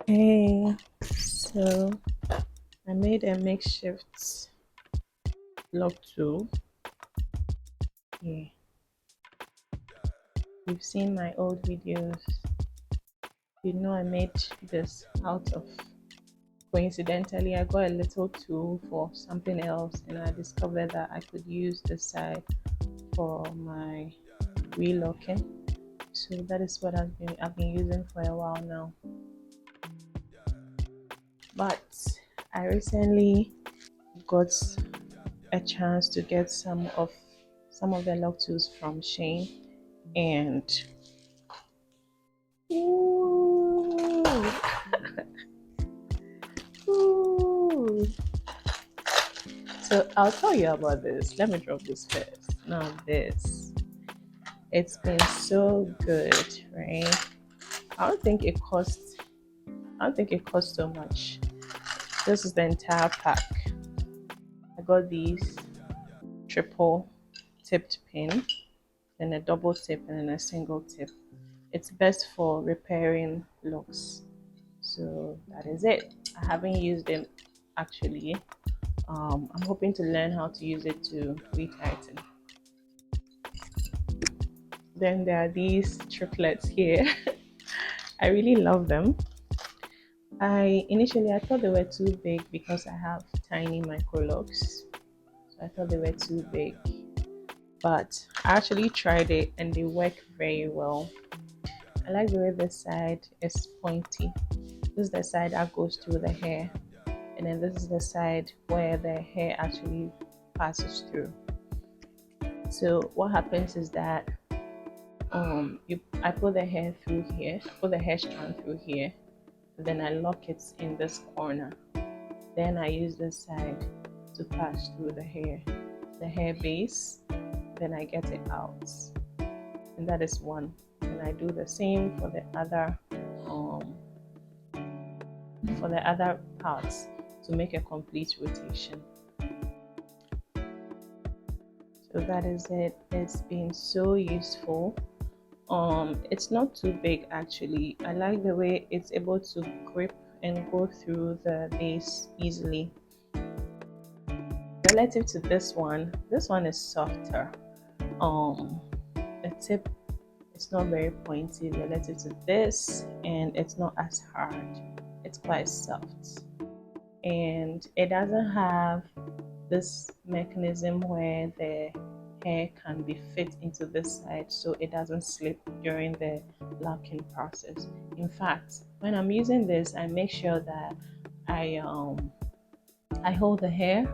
Hey, so I made a makeshift lock tool. Yeah, you've seen my old videos. You know I made this out of coincidentally I got a little tool for something else and I discovered that I could use this side for my relocking. So that is what I've been using for a while now. But I recently got a chance to get some of the lock tools from Shane and ooh, ooh. So I'll tell you about this. Let me drop this first. Now this, it's been so good, right? I don't think it costs. I don't think it costs so much. This is the entire pack. I got these triple tipped pin, then a double tip, and then a single tip. It's best for repairing locks. So that is it. I haven't used them actually. I'm hoping to learn how to use it to retighten. Then there are these triplets here. I really love them. I thought they were too big because I have tiny Microlocs. So I thought they were too big. But I actually tried it and they work very well. I like the way this side is pointy. This is the side that goes through the hair. And then this is the side where the hair actually passes through. So what happens is that I put the hair through here, I put the hair strand through here, then I lock it in this corner. Then I use this side to pass through the hair base, then I get it out. And that is one. And I do the same um for the other parts to make a complete rotation. So that is it. It's been so useful. It's not too big actually. I like the way it's able to grip and go through the base easily. Relative to this one is softer. The tip is not very pointy relative to this, and it's not as hard. It's quite soft, and it doesn't have this mechanism where the hair can be fit into this side so it doesn't slip during the locking process. In fact, when I'm using this, I make sure that I um I hold the hair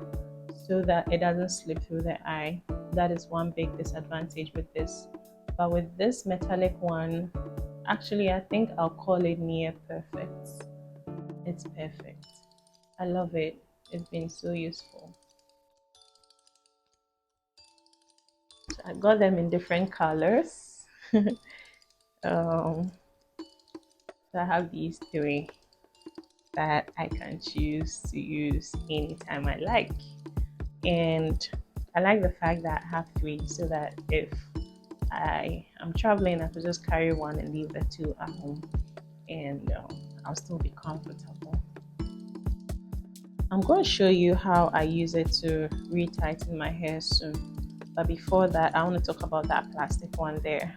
so that it doesn't slip through the eye. That is one big disadvantage with this. But with this metallic one, actually I think I'll call it near perfect. It's perfect. I love it. It's been so useful. So I got them in different colors. um, so I have these three that I can choose to use anytime I like. And I like the fact that I have three so that if I am traveling, I could just carry one and leave the two at home and I'll still be comfortable. I'm going to show you how I use it to retighten my hair soon. But before that, I want to talk about that plastic one there.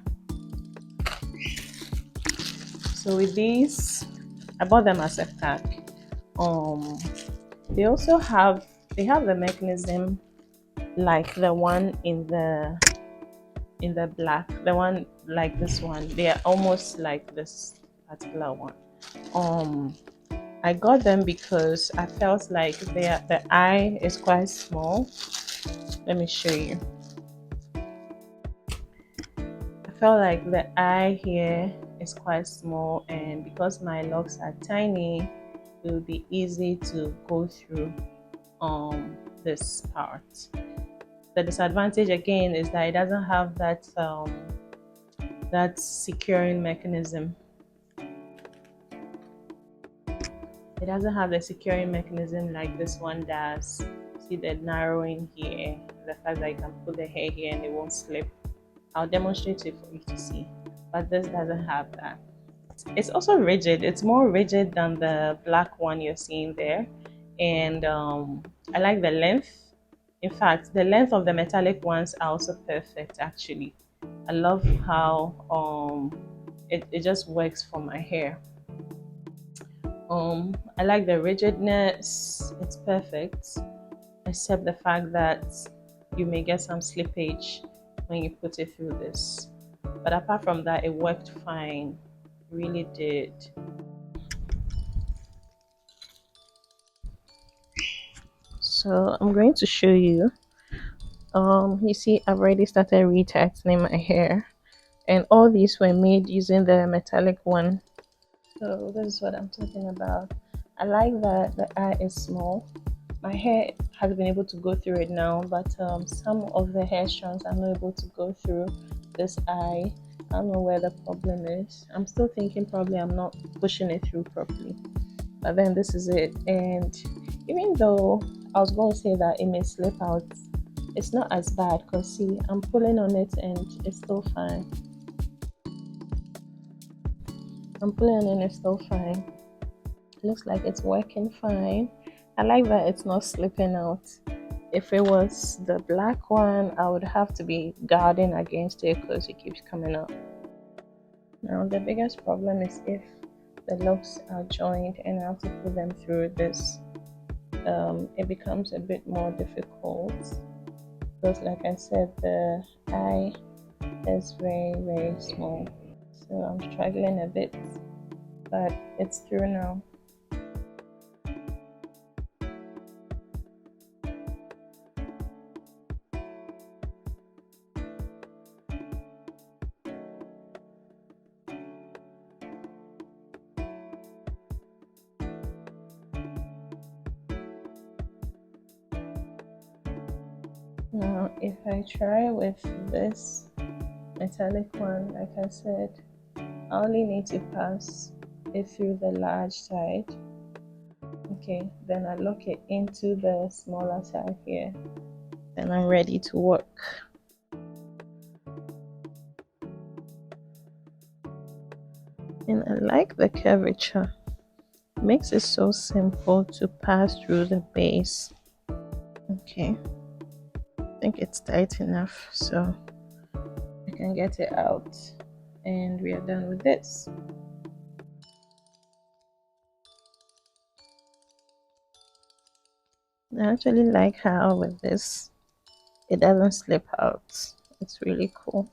So with these, I bought them as a pack. Um, they also have the mechanism like the one in the black, the one like this one. They are almost like this particular one. Um, I got them because I felt like the eye is quite small. Let me show you. I felt like the eye here is quite small, and because my locks are tiny, it will be easy to go through this part. The disadvantage again is that it doesn't have that securing mechanism. It doesn't have the securing mechanism like this one does. See the narrowing here, the fact that you can put the hair here and it won't slip. I'll demonstrate it for you to see, but this doesn't have that. It's also rigid. It's more rigid than the black one you're seeing there. And I like the length. In fact, the length of the metallic ones are also perfect actually. I love how it just works for my hair. I like the rigidness. It's perfect, except the fact that you may get some slippage when you put it through this. But apart from that, it worked fine. Really did. So I'm going to show you. You see, I've already started retightening my hair, and all these were made using the metallic one. So this is what I'm talking about. I like that the eye is small. My hair has been able to go through it now, but some of the hair strands are not able to go through this eye. I don't know where the problem is. I'm still thinking probably I'm not pushing it through properly. But then this is it. And even though I was going to say that it may slip out, it's not as bad because see, I'm pulling on it and it's still fine. I'm pulling on it, it's still fine. It looks like it's working fine. I like that it's not slipping out. If it was the black one, I would have to be guarding against it because it keeps coming out. Now the biggest problem is if the locks are joined and I have to put them through this, it becomes a bit more difficult because like I said, the eye is very small. So I'm struggling a bit, but it's through now. Now if I try with this metallic one, like I said, I only need to pass it through the large side. Okay, then I lock it into the smaller side here. Then I'm ready to work. And I like the curvature. It makes it so simple to pass through the base. Okay, I think it's tight enough so I can get it out. And we are done with this. I actually like how with this it doesn't slip out. It's really cool.